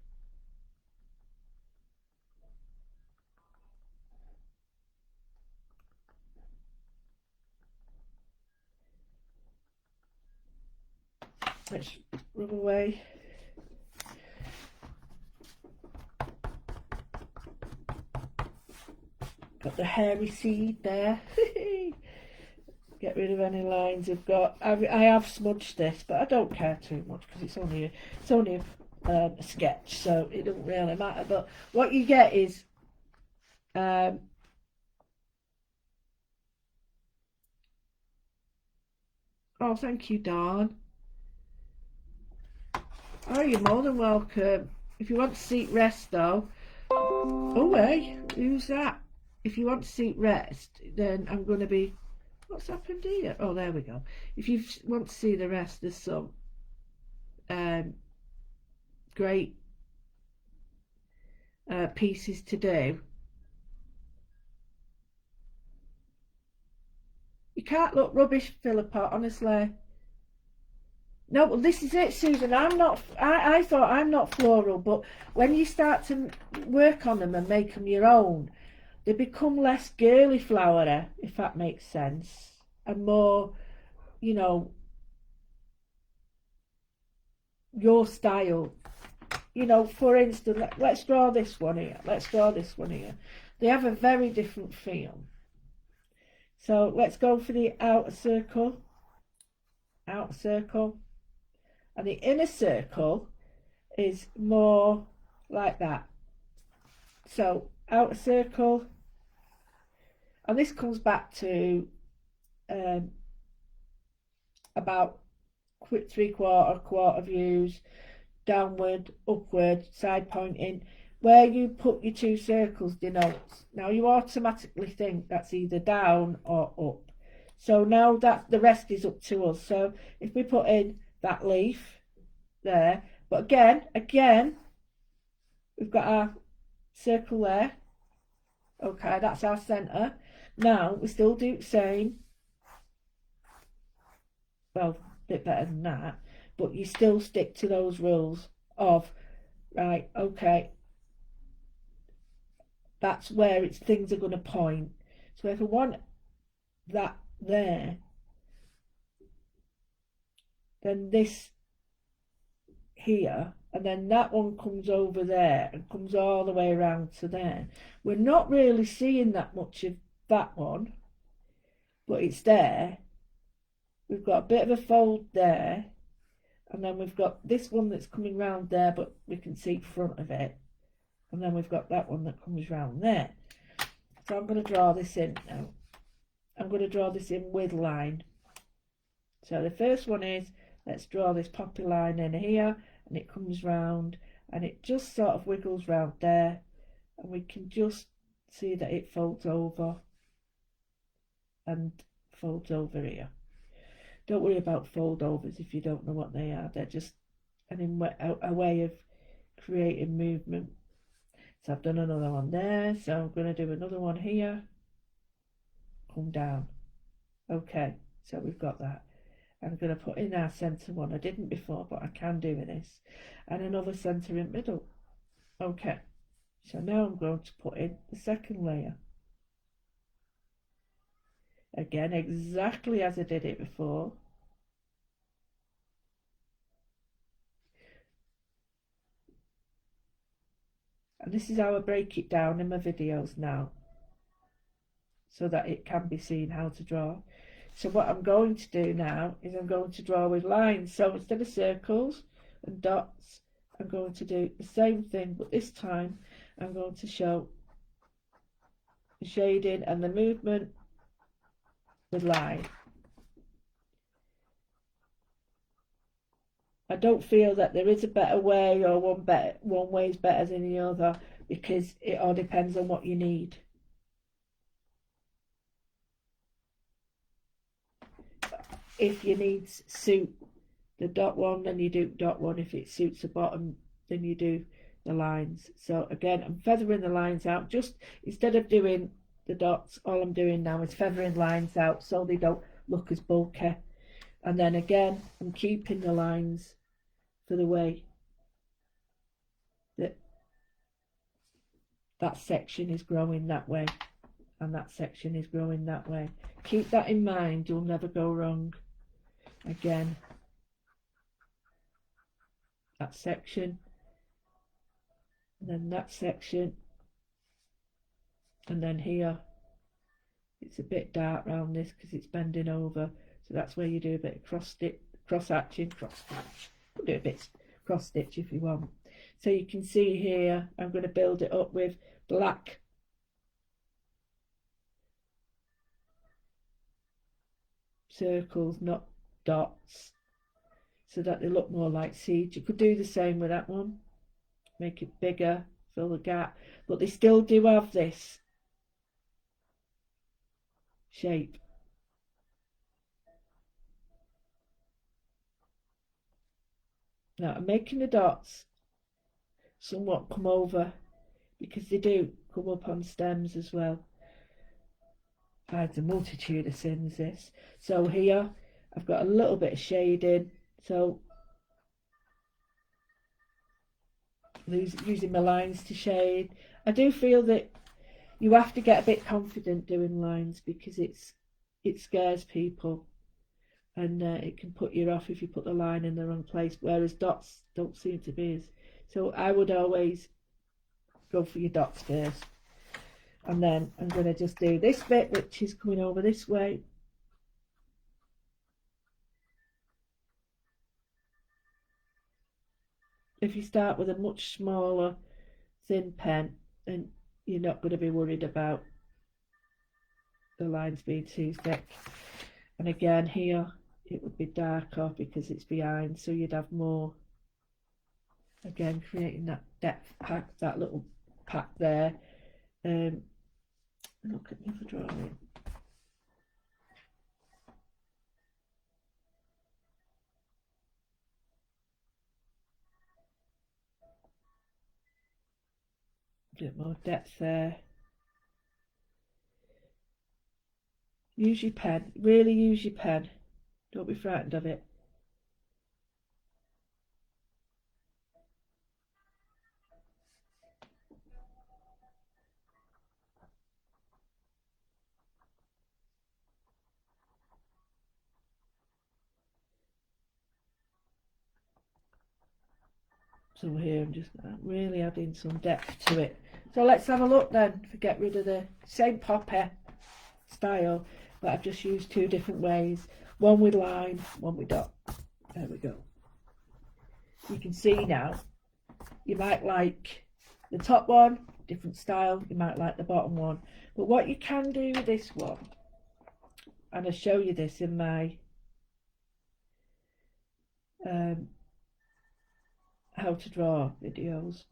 Let's rub away. Got the hairy seed there. Get rid of any lines I've got. I have smudged this, but I don't care too much because it's only a sketch, so it doesn't really matter. But what you get is oh, thank you, Dawn. Oh, you're more than welcome. If you want to seat rest, though. Oh, hey, who's that? If you want to seat rest, then I'm going to be. What's happened here? Oh, there we go. If you want to see the rest, there's some great pieces to do. You can't look rubbish, Philippa, honestly. No, well, this is it, Susan. I'm not. I thought I'm not floral, but when you start to work on them and make them your own, they become less girly flowery, if that makes sense, and more, you know, your style. You know, for instance, let's draw this one here. Let's draw this one here. They have a very different feel. So let's go for the outer circle. Outer circle. And the inner circle is more like that. So outer circle, and this comes back to about quarter views, downward, upward, side pointing. Where you put your two circles denotes. Now you automatically think that's either down or up. So now that the rest is up to us. So if we put in that leaf there, but again, we've got our circle there. Okay, that's our centre. Now we still do the same. Well, a bit better than that, but you still stick to those rules of, right, okay, that's where things are going to point. So if I want that there, then this here, and then that one comes over there and comes all the way around to there. We're not really seeing that much of that one, but it's there. We've got a bit of a fold there, and then we've got this one that's coming round there, but we can see front of it, and then we've got that one that comes round there. So I'm going to draw this in now. I'm going to draw this in with line. So the first one is, let's draw this poppy line in here, and it comes round, and it just sort of wiggles round there, and we can just see that it folds over and folds over here. Don't worry about fold overs if you don't know what they are. They're just a way of creating movement. So I've done another one there, so I'm going to do another one here. Come down. Okay, so we've got that. I'm going to put in our centre one. I didn't before, but I can do this. And another centre in middle. Okay, so now I'm going to put in the second layer. Again, exactly as I did it before. And this is how I break it down in my videos now, so that it can be seen how to draw. So what I'm going to do now is I'm going to draw with lines. So instead of circles and dots, I'm going to do the same thing, but this time I'm going to show the shading and the movement with line. I don't feel that there is a better way, or one way is better than the other, because it all depends on what you need. If your needs suit the dot one, then you do dot one. If it suits the bottom, then you do the lines. So again, I'm feathering the lines out. Just instead of doing the dots, all I'm doing now is feathering lines out so they don't look as bulky. And then again, I'm keeping the lines for the way that that section is growing that way and that section is growing that way. Keep that in mind, you'll never go wrong. Again, that section, and then that section, and then here it's a bit dark around this because it's bending over, so that's where you do a bit of cross stitch, cross hatching, cross stitch. We'll do a bit cross stitch if you want. So you can see here I'm going to build it up with black circles, not dots, so that they look more like seeds. You could do the same with that one, make it bigger, fill the gap, but they still do have this shape. Now I'm making the dots somewhat come over because they do come up on stems as well. Hides a multitude of sins, this. So here I've got a little bit of shading, so using my lines to shade. I do feel that you have to get a bit confident doing lines because it scares people, and it can put you off if you put the line in the wrong place, whereas dots don't seem to be as. So I would always go for your dots first, and then I'm going to just do this bit which is coming over this way. If you start with a much smaller thin pen, then you're not going to be worried about the lines being too thick. And again here it would be darker because it's behind, so you'd have more, again creating that depth pack, that little pack there. Look at the other drawing. A bit more depth there. Use your pen, really use your pen, don't be frightened of it. So here I'm just really adding some depth to it. So let's have a look then, to get rid of the same poppy style, but I've just used two different ways, one with line, one with dot. There we go. You can see now, you might like the top one, different style, you might like the bottom one, but what you can do with this one, and I'll show you this in my how to draw videos,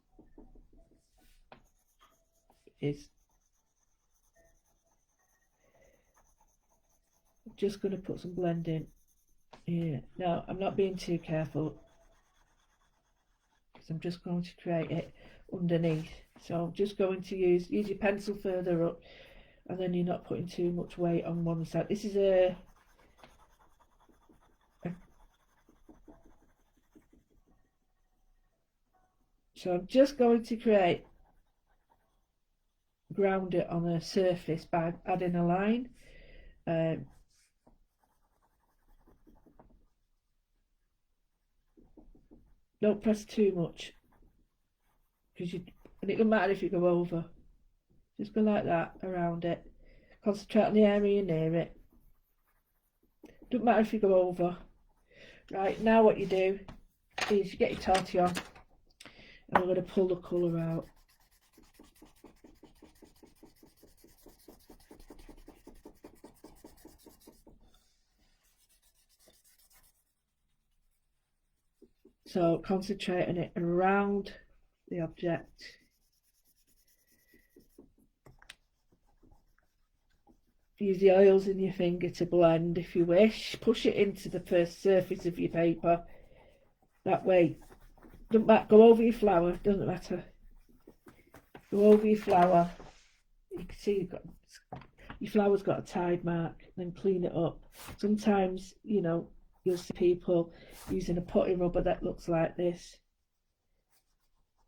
is I'm just going to put some blending here. Now I'm not being too careful because I'm just going to create it underneath, so I'm just going to use your pencil further up, and then you're not putting too much weight on one side. This is so I'm just going to ground it on a surface by adding a line. Don't press too much, and it doesn't matter if you go over. Just go like that around it. Concentrate on the area near it. Doesn't matter if you go over. Right, now what you do is you get your tortillon, and we're going to pull the colour out. So concentrate on it around the object. use the oils in your finger to blend if you wish. Push it into the first surface of your paper. That way, doesn't matter, go over your flour, doesn't matter. Go over your flour. You can see your flour's got a tide mark, then clean it up. Sometimes, you know, you'll see people using a putty rubber that looks like this.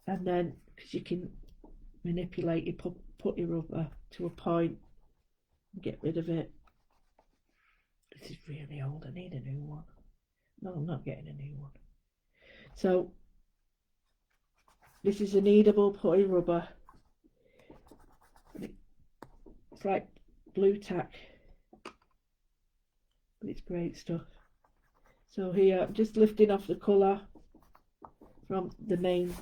And then, because you can manipulate your putty rubber to a point and get rid of it. This is really old, I need a new one. No, I'm not getting a new one. So, this is a kneadable putty rubber. It's like blue tack, but it's great stuff. So here, I'm just lifting off the colour from the main,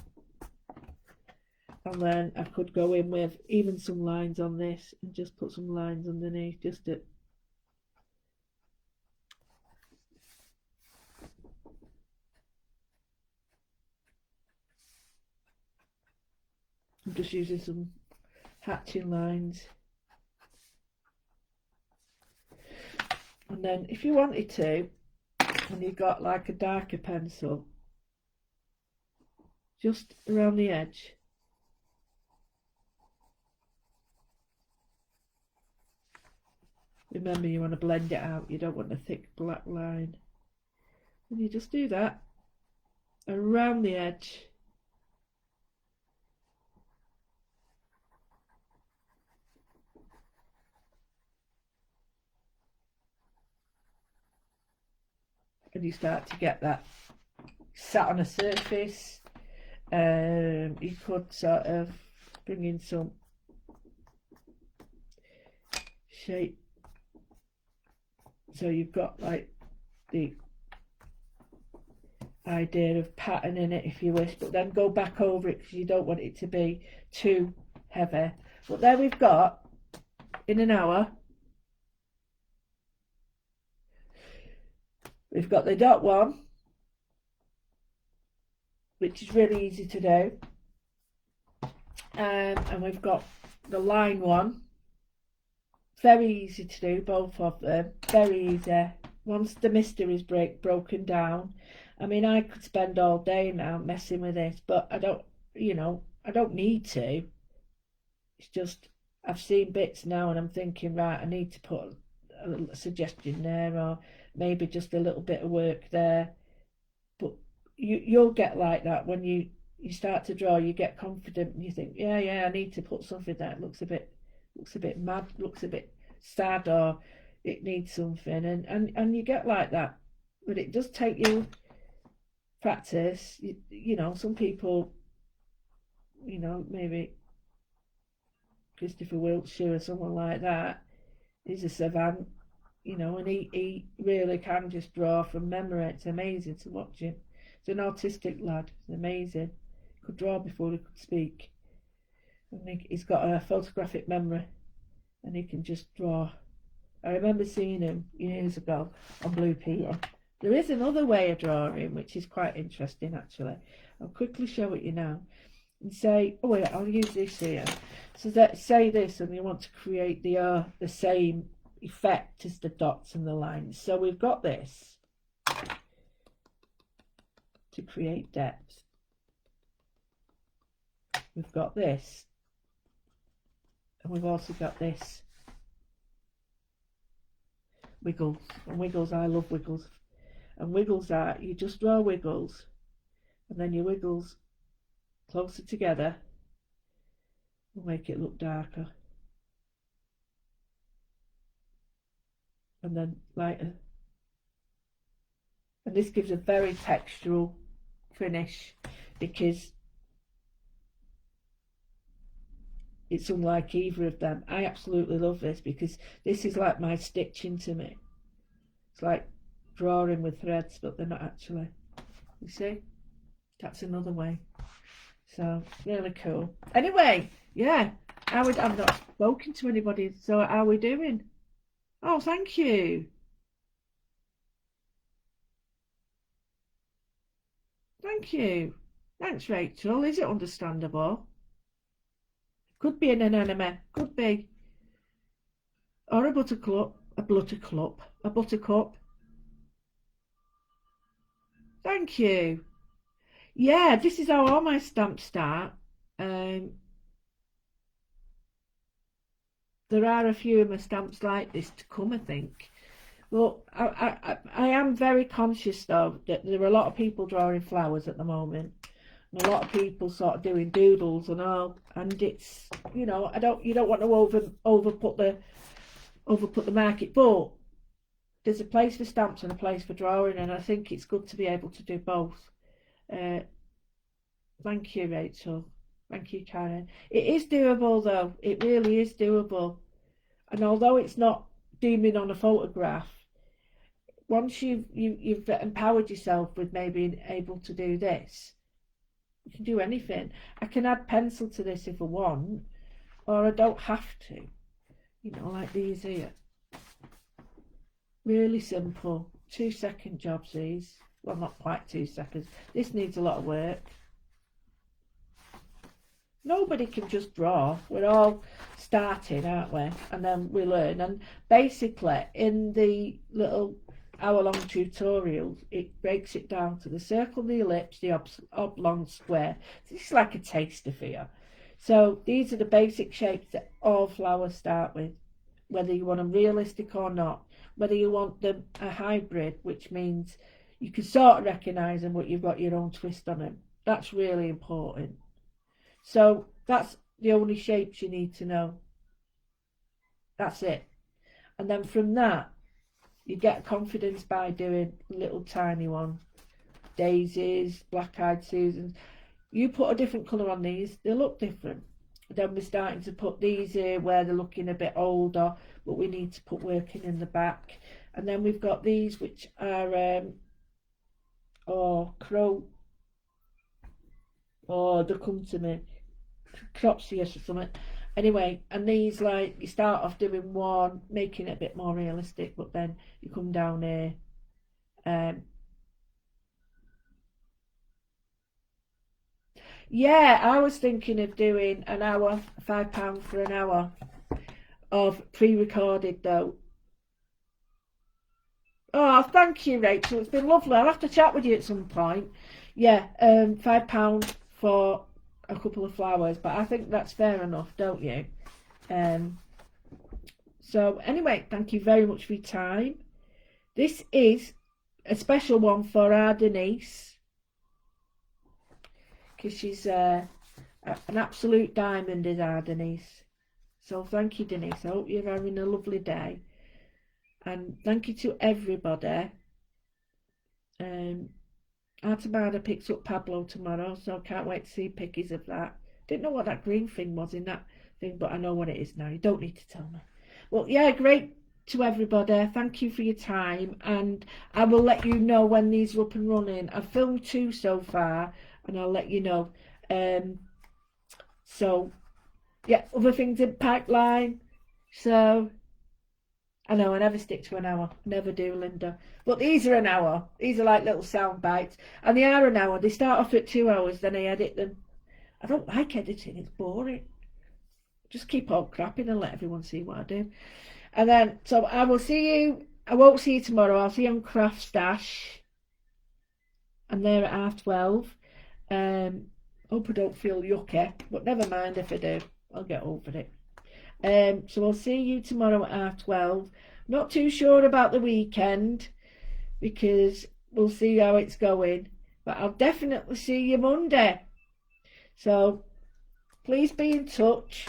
and then I could go in with even some lines on this and just put some lines underneath, just to I'm just using some hatching lines. And then if you wanted to, and you got like a darker pencil, just around the edge, remember you want to blend it out, you don't want a thick black line, and you just do that around the edge. And you start to get that sat on a surface. You could sort of bring in some shape, so you've got like the idea of pattern in it if you wish, but then go back over it because you don't want it to be too heavy. But there we've got, in an hour, we've got the dot one, which is really easy to do, and we've got the line one, very easy to do, both of them, very easy. Once the mystery is broken down, I mean, I could spend all day now messing with this, but I don't, you know, I don't need to. It's just, I've seen bits now and I'm thinking, right, I need to put a little suggestion there, or maybe just a little bit of work there. But you'll get like that when you start to draw. You get confident and you think, yeah, I need to put something that looks a bit mad, looks a bit sad, or it needs something, and you get like that. But it does take you practice. You know, some people, you know, maybe Christopher Wiltshire or someone like that is a savant, you know, and he really can just draw from memory. It's amazing to watch him. He's an autistic lad. It's amazing. He could draw before he could speak. And he's got a photographic memory, and he can just draw. I remember seeing him years ago on Blue Peter. There is another way of drawing which is quite interesting actually. I'll quickly show it you now. And say, oh wait, I'll use this here. So that, say this, and you want to create the same effect as the dots and the lines. So we've got this to create depth. We've got this, and we've also got this wiggles. And wiggles, I love wiggles. And wiggles are, you just draw wiggles, and then your wiggles closer together will make it look darker, and then lighter, and this gives a very textural finish because it's unlike either of them. I absolutely love this because this is like my stitching to me. It's like drawing with threads, but they're not actually. You see, that's another way. So really cool. Anyway, yeah, I've not spoken to anybody, so how are we doing? Oh, thank you. Thank you. Thanks, Rachel. Is it understandable? Could be in an anime. Could be. or a buttercup. Thank you. Yeah, this is how all my stamps start. Um, there are a few of my stamps like this to come, I think. Well, I am very conscious though that there are a lot of people drawing flowers at the moment, and a lot of people sort of doing doodles and all, and it's I don't you don't want to overput the market, but there's a place for stamps and a place for drawing, and I think it's good to be able to do both. Uh, Thank you, Rachel. Thank you, Karen. It is doable though. It really is doable. And although it's not dooming on a photograph, once you've empowered yourself with maybe able to do this, you can do anything. I can add pencil to this if I want, or I don't have to. Like these here. Really simple. 2-second jobs these. Well, not quite 2 seconds. This needs a lot of work. Nobody can just draw. We're all starting, aren't we? And then we learn. And basically, in the little hour-long tutorials, it breaks it down to the circle, the ellipse, the oblong, square. This is like a taster for you. So these are the basic shapes that all flowers start with, whether you want them realistic or not, whether you want them a hybrid, which means you can sort of recognise them, but you've got your own twist on them. That's really important. So that's the only shapes you need to know. That's it. And then from that, you get confidence by doing little tiny one. Daisies, black-eyed Susans. You put a different colour on these, they look different. Then we're starting to put these here where they're looking a bit older, but we need to put working in the back. And then we've got these which are crow. Oh, they come to me. Cropsius or something. Anyway, and these, like, you start off doing one, making it a bit more realistic, but then you come down here. Yeah, I was thinking of doing an hour, £5 for an hour of pre-recorded though. Oh, thank you, Rachel. It's been lovely. I'll have to chat with you at some point. Yeah, £5 for a couple of flowers, but I think that's fair enough, don't you? Um, so anyway, thank you very much for your time. This is a special one for our Denise, because she's an absolute diamond, is our Denise. So thank you, Denise. I hope you're having a lovely day. And thank you to everybody. Artemada picks up Pablo tomorrow, so I can't wait to see pickies of that. Didn't know what that green thing was in that thing, but I know what it is now. You don't need to tell me. Well, yeah, great to everybody. Thank you for your time, and I will let you know when these are up and running. I've filmed 2 so far, and I'll let you know. So, yeah, other things in pipeline. So, I know, I never stick to an hour. Never do, Linda. But these are an hour. These are like little sound bites. And they are an hour. They start off at 2 hours, then I edit them. I don't like editing. It's boring. Just keep on crapping and let everyone see what I do. And then, so I will see you. I won't see you tomorrow. I'll see you on Craft Stash. I'm there at 12:30. Hope I don't feel yucky. But never mind if I do. I'll get over it. So I'll see you tomorrow at 12:30. Not too sure about the weekend because we'll see how it's going. But I'll definitely see you Monday. So please be in touch.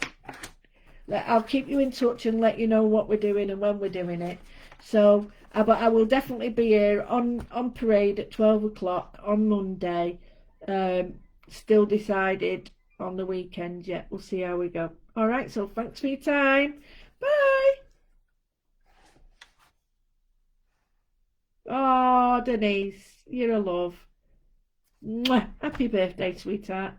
I'll keep you in touch and let you know what we're doing and when we're doing it. So, but I will definitely be here on parade at 12 o'clock on Monday. Still decided on the weekend yet. We'll see how we go. All right, so thanks for your time. Bye. Oh, Denise, you're a love. Mwah. Happy birthday, sweetheart.